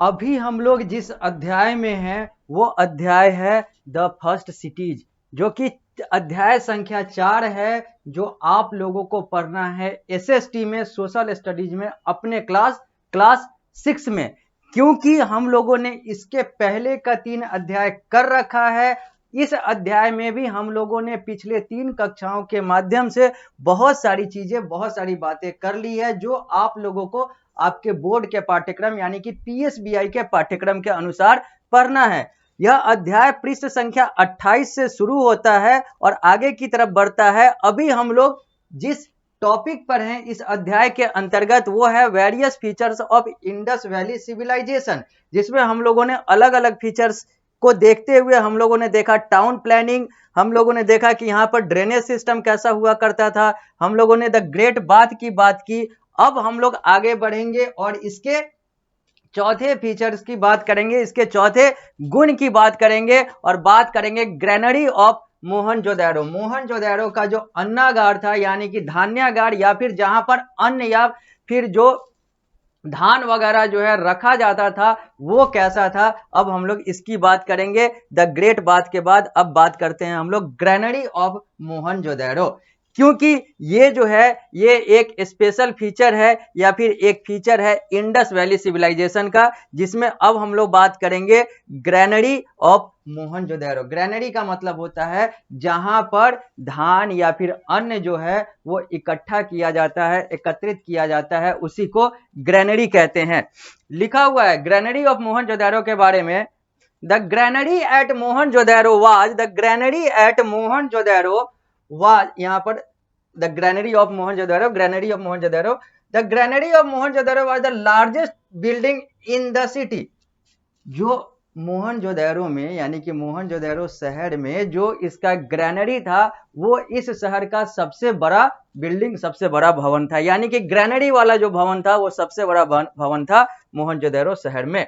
अभी हम लोग जिस अध्याय में हैं वो अध्याय है द फर्स्ट सिटीज, जो कि अध्याय संख्या 4 है, जो आप लोगों को पढ़ना है एसएसटी में, सोशल स्टडीज में, अपने क्लास 6 में। क्योंकि हम लोगों ने इसके पहले का 3 अध्याय कर रखा है, इस अध्याय में भी हम लोगों ने पिछले 3 कक्षाओं के माध्यम से बहुत सारी चीजें, बहुत सारी बातें कर ली है, जो आप लोगों को आपके बोर्ड के पाठ्यक्रम यानी कि पीएसबीआई के पाठ्यक्रम के अनुसार पढ़ना है। यह अध्याय पृष्ठ संख्या 28 से शुरू होता है और आगे की तरफ बढ़ता है। अभी हम लोग जिस टॉपिक पर हैं इस अध्याय के अंतर्गत, वो है various features of Indus valley civilisation, जिसमें हम लोगों ने अलग अलग फीचर्स को देखते हुए हम लोगों ने देखा टाउन प्लानिंग, हम लोगों ने देखा कि यहाँ पर ड्रेनेज सिस्टम कैसा हुआ करता था, हम लोगों ने द ग्रेट बाथ की बात की। अब हम लोग आगे बढ़ेंगे और इसके चौथे फीचर्स की बात करेंगे, इसके चौथे गुण की बात करेंगे और बात करेंगे ग्रेनरी ऑफ मोहनजोदड़ो। मोहनजोदड़ो का जो अन्नागार था यानी कि धान्यागार, या फिर जहां पर अन्न या फिर जो धान वगैरह जो है रखा जाता था, वो कैसा था, अब हम लोग इसकी बात करेंगे। द ग्रेट बात के बाद अब बात करते हैं हम लोग ग्रेनरी ऑफ मोहनजोदड़ो, क्योंकि ये जो है ये एक स्पेशल फीचर है या फिर एक फीचर है इंडस वैली सिविलाइजेशन का, जिसमें अब हम लोग बात करेंगे ग्रेनरी ऑफ मोहनजोदड़ो। ग्रेनरी का मतलब होता है जहां पर धान या फिर अन्न जो है वो इकट्ठा किया जाता है, एकत्रित किया जाता है, उसी को ग्रेनरी कहते हैं। लिखा हुआ है ग्रेनरी ऑफ मोहनजोदड़ो के बारे में, the granary at Mohenjodaro was, the granary at Mohenjodaro was, यहाँ पर the granary of Mohenjodaro, granary of Mohenjodaro, the granary of Mohenjodaro was the largest building in the city. जो मोहनजोदड़ो में यानी कि मोहनजोदड़ो शहर में जो इसका ग्रेनरी था, वो इस शहर का सबसे बड़ा बिल्डिंग, सबसे बड़ा भवन था, यानी कि ग्रेनरी वाला जो भवन था वो सबसे बड़ा भवन था मोहनजोदड़ो शहर में।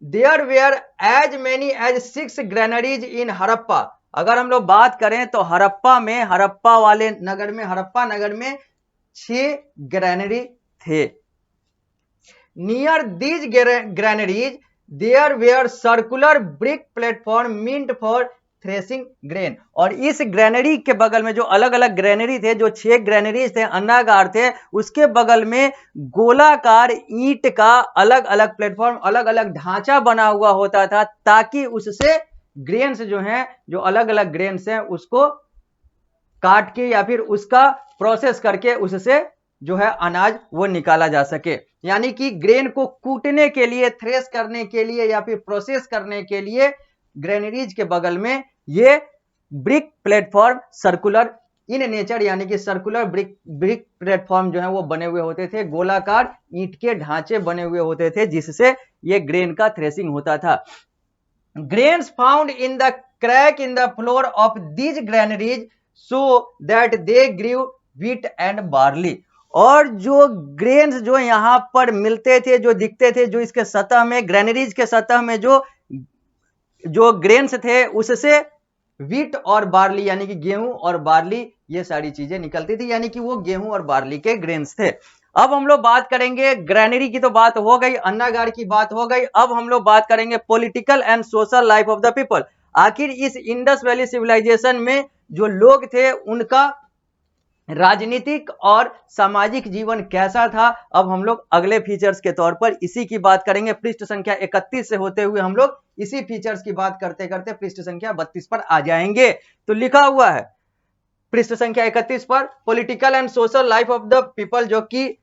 There were as many as 6 granaries in Harappa. अगर हम लोग बात करें तो हड़प्पा में, हड़प्पा वाले नगर में, हड़प्पा नगर में 6 ग्रेनरी थे। Near these granaries there were circular brick platform meant for threshing grain. और इस ग्रेनरी के बगल में जो अलग अलग ग्रेनरी थे, जो 6 ग्रेनरीज थे, अन्नागार थे, उसके बगल में गोलाकार ईंट का अलग अलग प्लेटफॉर्म, अलग अलग ढांचा बना हुआ होता था, ताकि उससे ग्रेन्स जो हैं, जो अलग अलग ग्रेन्स हैं, उसको काट के या फिर उसका प्रोसेस करके उससे जो है अनाज वो निकाला जा सके। यानी कि ग्रेन को कूटने के लिए, थ्रेस करने के लिए या फिर प्रोसेस करने के लिए ग्रेनरीज के बगल में ये brick platform circular in nature यानी कि सर्कुलर ब्रिक प्लेटफॉर्म जो है वो बने हुए होते थे, गोलाकार ईंट के ढांचे बने हुए होते थे, जिससे ये ग्रेन का थ्रेसिंग होता था। Grains found in the crack in the floor of these granaries so that they grew wheat and barley. और जो ग्रेन्स जो यहां पर मिलते थे, जो दिखते थे, जो इसके सतह में, ग्रेनरीज के सतह में जो ग्रेन्स थे, उससे व्हीट और बार्ली यानी कि गेहूं और बार्ली, ये सारी चीजें निकलती थी, यानी कि वो गेहूं और बार्ली के ग्रेन्स थे। अब हम लोग बात करेंगे, ग्रेनरी की तो बात हो गई, अन्नागार की बात हो गई, अब हम लोग बात करेंगे political and social life of the people. आखिर इस इंडस वैली सिविलाइजेशन में जो लोग थे उनका राजनीतिक और सामाजिक जीवन कैसा था, अब हम लोग अगले फीचर्स के तौर पर इसी की बात करेंगे। पृष्ठ संख्या 31 से होते हुए हम लोग इसी फीचर्स की बात करते करते पृष्ठ संख्या 32 पर आ जाएंगे। तो लिखा हुआ है पृष्ठ संख्या 31 पर political and social life of the people, जो कि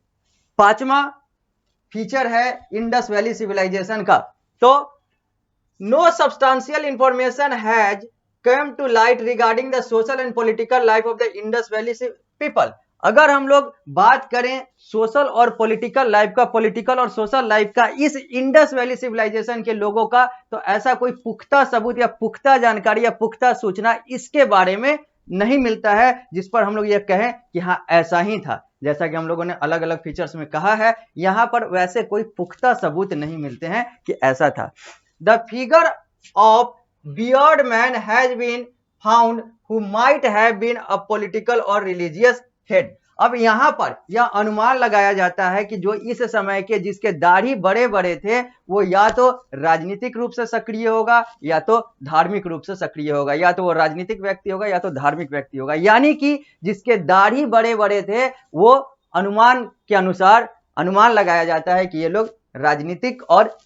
5वां फीचर है इंडस वैली सिविलाइजेशन का। तो no substantial information has come to light regarding the social and political life of the Indus valley people. अगर हम लोग बात करें सोशल और पॉलिटिकल लाइफ का, पॉलिटिकल और सोशल लाइफ का इस इंडस वैली सिविलाइजेशन के लोगों का, तो ऐसा कोई पुख्ता सबूत या पुख्ता जानकारी या पुख्ता सूचना इसके बारे में नहीं मिलता है जिस पर हम लोग ये कहें कि हाँ ऐसा ही था। जैसा कि हम लोगों ने अलग अलग फीचर्स में कहा है, यहां पर वैसे कोई पुख्ता सबूत नहीं मिलते हैं कि ऐसा था। The figure of beard man has been found who might have been a political or religious head। अब यहां पर यह अनुमान लगाया जाता है कि जो इस समय के जिसके दाढ़ी बड़े बड़े थे वो या तो राजनीतिक रूप से सक्रिय होगा या तो धार्मिक रूप से सक्रिय होगा, या तो वो राजनीतिक व्यक्ति होगा या तो धार्मिक व्यक्ति होगा। यानी कि जिसके दाढ़ी बड़े बड़े थे वो अनुमान के अनुसार अनुमान लगाया जाता है कि ये लोग राजनीतिक और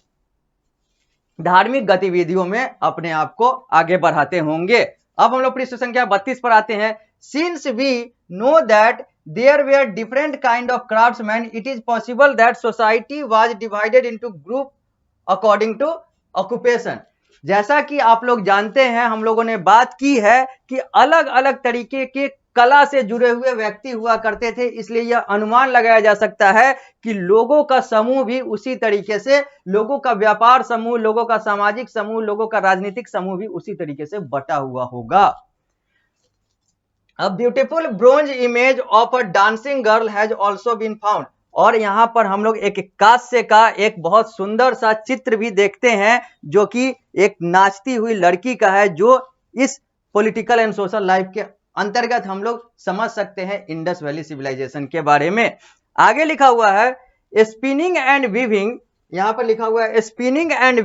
धार्मिक गतिविधियों में अपने आप को आगे बढ़ाते होंगे। अब हम लोग पृष्ठ संख्या 32 पर आते हैं। Since we know that there were different kind of craftsmen, it is possible that society was divided into group according to occupation। जैसा कि आप लोग जानते हैं, हम लोगों ने बात की है कि अलग अलग तरीके के कला से जुड़े हुए व्यक्ति हुआ करते थे, इसलिए यह अनुमान लगाया जा सकता है कि लोगों का समूह भी उसी तरीके से, लोगों का व्यापार समूह, लोगों का सामाजिक समूह, लोगों का राजनीतिक समूह भी उसी तरीके से बटा हुआ होगा। A beautiful bronze image of a dancing girl has also been found। और यहां पर हम लोग एक कांस्य का एक बहुत सुंदर सा चित्र भी देखते हैं जो कि एक नाचती हुई लड़की का है, जो इस पॉलिटिकल एंड सोशल लाइफ के अंतर्गत हम लोग समझ सकते हैं इंडस वैली सिविलाइजेशन के बारे में। आगे लिखा हुआ है स्पिनिंग एंड वीविंग, यहां पर लिखा हुआ है spinning and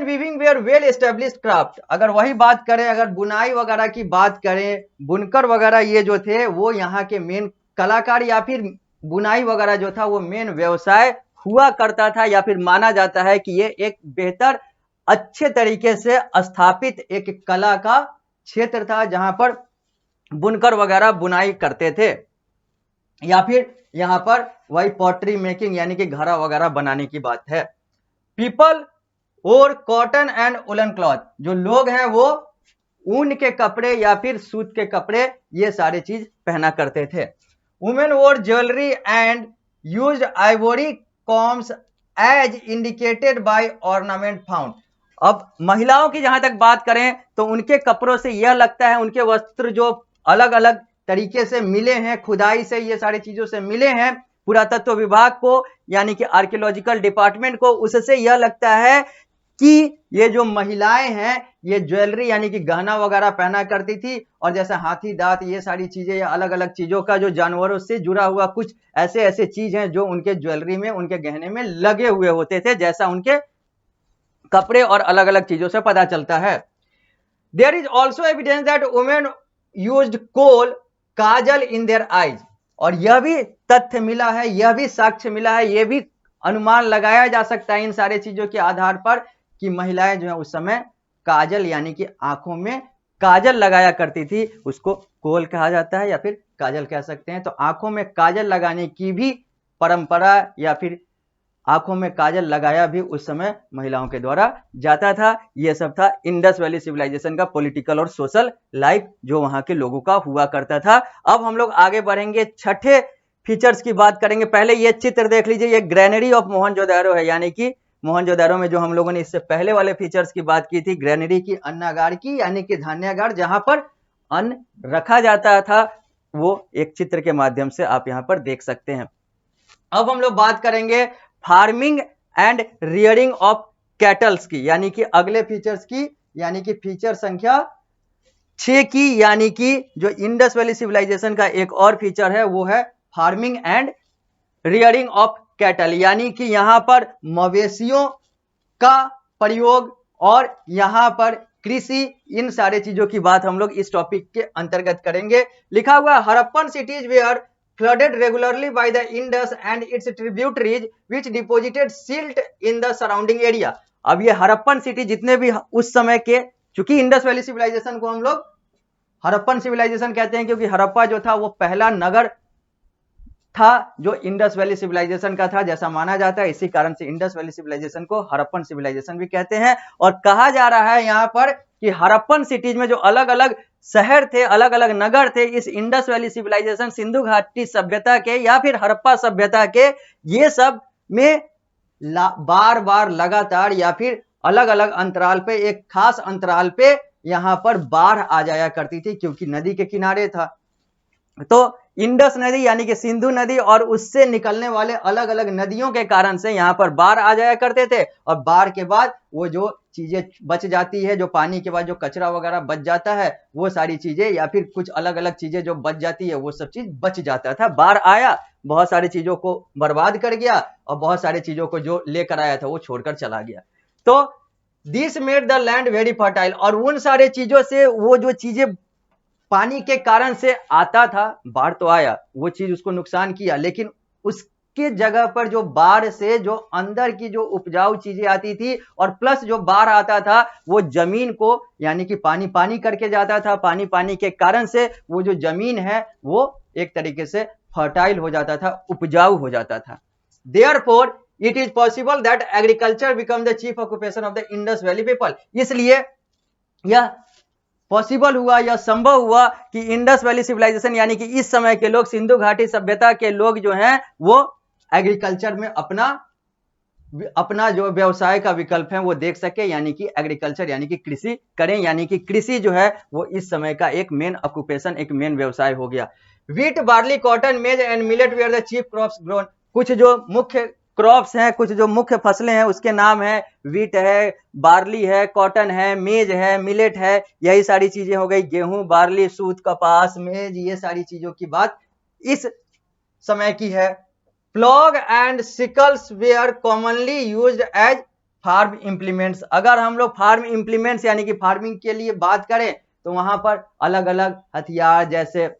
weaving were well established craft. अगर वही बात करें, अगर बुनाई वगैरह की बात करें, बुनकर वगैरह ये जो थे वो यहाँ के मेन कलाकार, या फिर बुनाई वगैरह जो था वो मेन व्यवसाय हुआ करता था, या फिर माना जाता है कि ये एक बेहतर अच्छे तरीके से स्थापित एक कला का क्षेत्र था जहां पर बुनकर वगैरह बुनाई करते थे, या फिर यहां पर वही पॉटरी मेकिंग यानी कि घड़ा वगैरह बनाने की बात है। पीपल और कॉटन एंड वुलन क्लॉथ, जो लोग हैं वो ऊन के कपड़े या फिर सूत के कपड़े ये सारे चीज पहना करते थे। Women wore jewellery and used ivory combs as indicated by ornament found. अब महिलाओं की जहां तक बात करें तो उनके कपड़ों से यह लगता है, उनके वस्त्र जो अलग अलग तरीके से मिले हैं, खुदाई से ये सारी चीजों से मिले हैं, पुरातत्व विभाग को यानी कि आर्कियोलॉजिकल डिपार्टमेंट को, उससे यह लगता है कि ये जो महिलाएं हैं ये ज्वेलरी यानी कि गहना वगैरह पहना करती थी, और जैसे हाथी दांत ये सारी चीजें या अलग अलग चीजों का जो जानवरों से जुड़ा हुआ कुछ ऐसे ऐसे चीज हैं जो उनके ज्वेलरी में, उनके गहने में लगे हुए होते थे, जैसा उनके कपड़े और अलग अलग चीजों से पता चलता है। There is also evidence that women used kohl kajal in their eyes. और यह भी तथ्य मिला है, यह भी साक्ष्य मिला है, यह भी अनुमान लगाया जा सकता है इन सारे चीजों के आधार पर कि महिलाएं जो है उस समय काजल यानी कि आंखों में काजल लगाया करती थी, उसको कोल कहा जाता है या फिर काजल कह सकते हैं। तो आंखों में काजल लगाने की भी परंपरा या फिर आंखों में काजल लगाया भी उस समय महिलाओं के द्वारा जाता था। यह सब था इंडस वैली सिविलाइजेशन का पॉलिटिकल और सोशल लाइफ जो वहां के लोगों का हुआ करता था। अब हम लोग आगे बढ़ेंगे, छठे फीचर्स की बात करेंगे। पहले ये चित्र देख लीजिए, ये ग्रेनरी ऑफ मोहनजोदारो है, यानी कि मोहनजोदारो में जो हम लोगों ने इससे पहले वाले फीचर्स की बात की थी, ग्रेनरी की, अन्नागार की यानी कि धान्यागार जहां पर अन्न रखा जाता था, वो एक चित्र के माध्यम से आप यहां पर देख सकते हैं। अब हम लोग बात करेंगे farming and rearing of kettles की, यानी कि अगले फीचर्स की, यानी कि फीचर संख्या 6 की, यानी कि जो इंडस वैली सिविलाइजेशन का एक और फीचर है वो है farming and rearing of cattle, यानी कि यहां पर मवेशियों का प्रयोग और यहां पर कृषि, इन सारे चीजों की बात हम लोग इस टॉपिक के अंतर्गत करेंगे। लिखा हुआ Harappan cities were flooded regularly by the Indus and its tributaries which deposited silt in the surrounding area। अब ये हड़प्पन सिटी जितने भी उस समय के, चूंकि इंडस वैली सिविलाइजेशन को हम लोग हड़प्पन सिविलाइजेशन कहते हैं क्योंकि हड़प्पा जो था वो पहला नगर था जो इंडस वैली सिविलाइजेशन का था जैसा माना जाता है, इसी कारण से इंडस वैली सिविलाइजेशन को हड़प्पन सिविलाइजेशन भी कहते हैं। और कहा जा रहा है यहाँ पर कि हड़प्पन सिटीज में जो अलग अलग शहर थे, अलग अलग नगर थे, इस इंडस वैली सिविलाइजेशन, सिंधु घाटी सभ्यता के या फिर हड़प्पा सभ्यता के, ये सब में बार बार लगातार या फिर अलग अलग अंतराल पे, एक खास अंतराल पे यहां पर बाढ़ आ जाया करती थी क्योंकि नदी के किनारे था। तो इंडस नदी यानी कि सिंधु नदी और उससे निकलने वाले अलग अलग नदियों के कारण से यहां पर बाढ़ आ जाया करते थे, और बाढ़ के बाद वो जो चीजें बच जाती है, जो पानी के बाद जो कचरा वगैरह बच जाता है वो सारी चीजें, या फिर कुछ अलग अलग चीजें जो बच जाती है वो सब चीज बच जाता था। बाढ़ आया, बहुत सारी चीजों को बर्बाद कर गया और बहुत सारी चीजों को जो लेकर आया था वो छोड़कर चला गया। तो this made the land very fertile, और उन सारे चीजों से वो जो चीजें पानी के कारण से आता था, बाढ़ तो आया, वो चीज उसको नुकसान किया, लेकिन उसके जगह पर जो बाढ़ से जो अंदर की जो उपजाऊ चीजें आती थी और प्लस जो बाढ़ आता था वो जमीन को यानी कि पानी पानी करके जाता था, पानी पानी के कारण से वो जो जमीन है वो एक तरीके से फर्टाइल हो जाता था, उपजाऊ हो जाता था। Therefore it is possible that agriculture become the chief occupation of the Indus valley people, इसलिए यह पॉसिबल हुआ, यह संभव हुआ कि इंडस वैली सिविलाइजेशन यानी कि इस समय के लोग, सिंधु घाटी सभ्यता के लोग जो हैं वो एग्रीकल्चर में अपना जो व्यवसाय का विकल्प है वो देख सके, यानी कि एग्रीकल्चर यानी कि कृषि करें, यानी कि कृषि जो है वो इस समय का एक मेन ऑक्यूपेशन, एक मेन व्यवसाय हो गया। Wheat, barley, cotton, maize and millet were the chief crops grown, कुछ जो मुख्य क्रॉप्स हैं, कुछ जो मुख्य फसलें हैं उसके नाम है, व्हीट है, बार्ली है, कॉटन है, मेज है, मिलेट है, यही सारी चीजें हो गई, गेहूं, बार्ली, सूत, कपास, मेज, ये सारी चीजों की बात इस समय की है। Plough and sickles were commonly used as farm implements, अगर हम लोग फार्म इंप्लीमेंट्स यानी कि फार्मिंग के लिए बात करें तो वहां पर अलग अलग हथियार, जैसे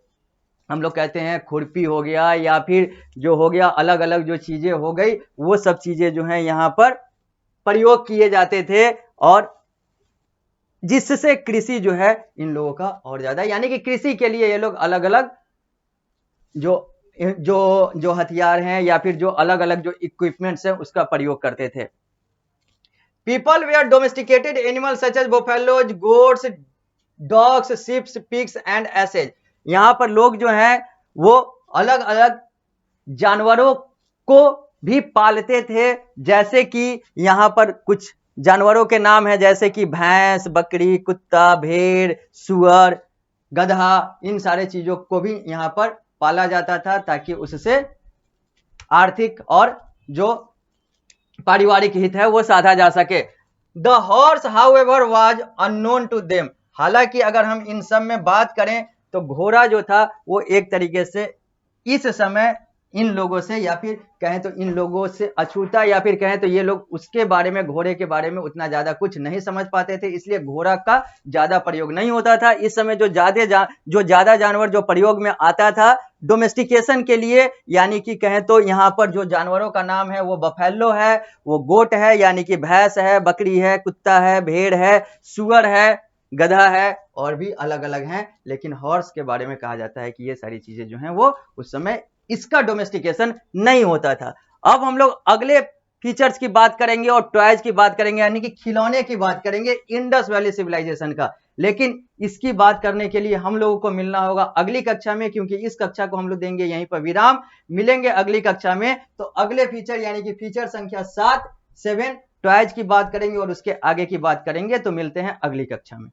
हम लोग कहते हैं खुरपी हो गया, या फिर जो हो गया अलग अलग जो चीजें हो गई, वो सब चीजें जो है यहाँ पर प्रयोग किए जाते थे, और जिससे कृषि जो है इन लोगों का और ज्यादा, यानी कि कृषि के लिए ये लोग अलग अलग जो जो जो हथियार हैं या फिर जो अलग अलग जो इक्विपमेंट्स हैं उसका प्रयोग करते थे। People were domesticated animal such as buffaloes, goats, dogs, sheeps, pigs and asses, यहाँ पर लोग जो हैं वो अलग अलग जानवरों को भी पालते थे, जैसे कि यहाँ पर कुछ जानवरों के नाम है जैसे कि भैंस, बकरी, कुत्ता, भेड़, सुअर, गधा, इन सारे चीजों को भी यहाँ पर पाला जाता था ताकि उससे आर्थिक और जो पारिवारिक हित है वो साधा जा सके। The horse however was unknown to them, हालांकि अगर हम इन सब में बात करें तो घोड़ा जो था वो एक तरीके से इस समय इन लोगों से, या फिर कहें तो इन लोगों से अछूता, या फिर कहें तो ये लोग उसके बारे में, घोड़े के बारे में उतना ज्यादा कुछ नहीं समझ पाते थे, इसलिए घोड़ा का ज्यादा प्रयोग नहीं होता था। इस समय जो ज्यादा जानवर जो प्रयोग में आता था डोमेस्टिकेशन के लिए, यानी कि कहें तो यहाँ पर जो जानवरों का नाम है वो बफेलो है, वो गोट है यानी कि भैंस है, बकरी है, कुत्ता है, भेड़ है, सुअर है, गधा है, और भी अलग अलग हैं। लेकिन हॉर्स के बारे में कहा जाता है कि ये सारी चीजें जो हैं वो उस समय इसका डोमेस्टिकेशन नहीं होता था। अब हम लोग अगले फीचर्स की बात करेंगे और टॉयज की बात करेंगे, यानी कि खिलौने की बात करेंगे इंडस वैली सिविलाइजेशन का। लेकिन इसकी बात करने के लिए हम लोगों को मिलना होगा अगली कक्षा में, क्योंकि इस कक्षा को हम लोग देंगे यहीं पर विराम। मिलेंगे अगली कक्षा में, तो अगले फीचर यानी कि फीचर संख्या 7 टॉयज की बात करेंगे और उसके आगे की बात करेंगे। तो मिलते हैं अगली कक्षा में।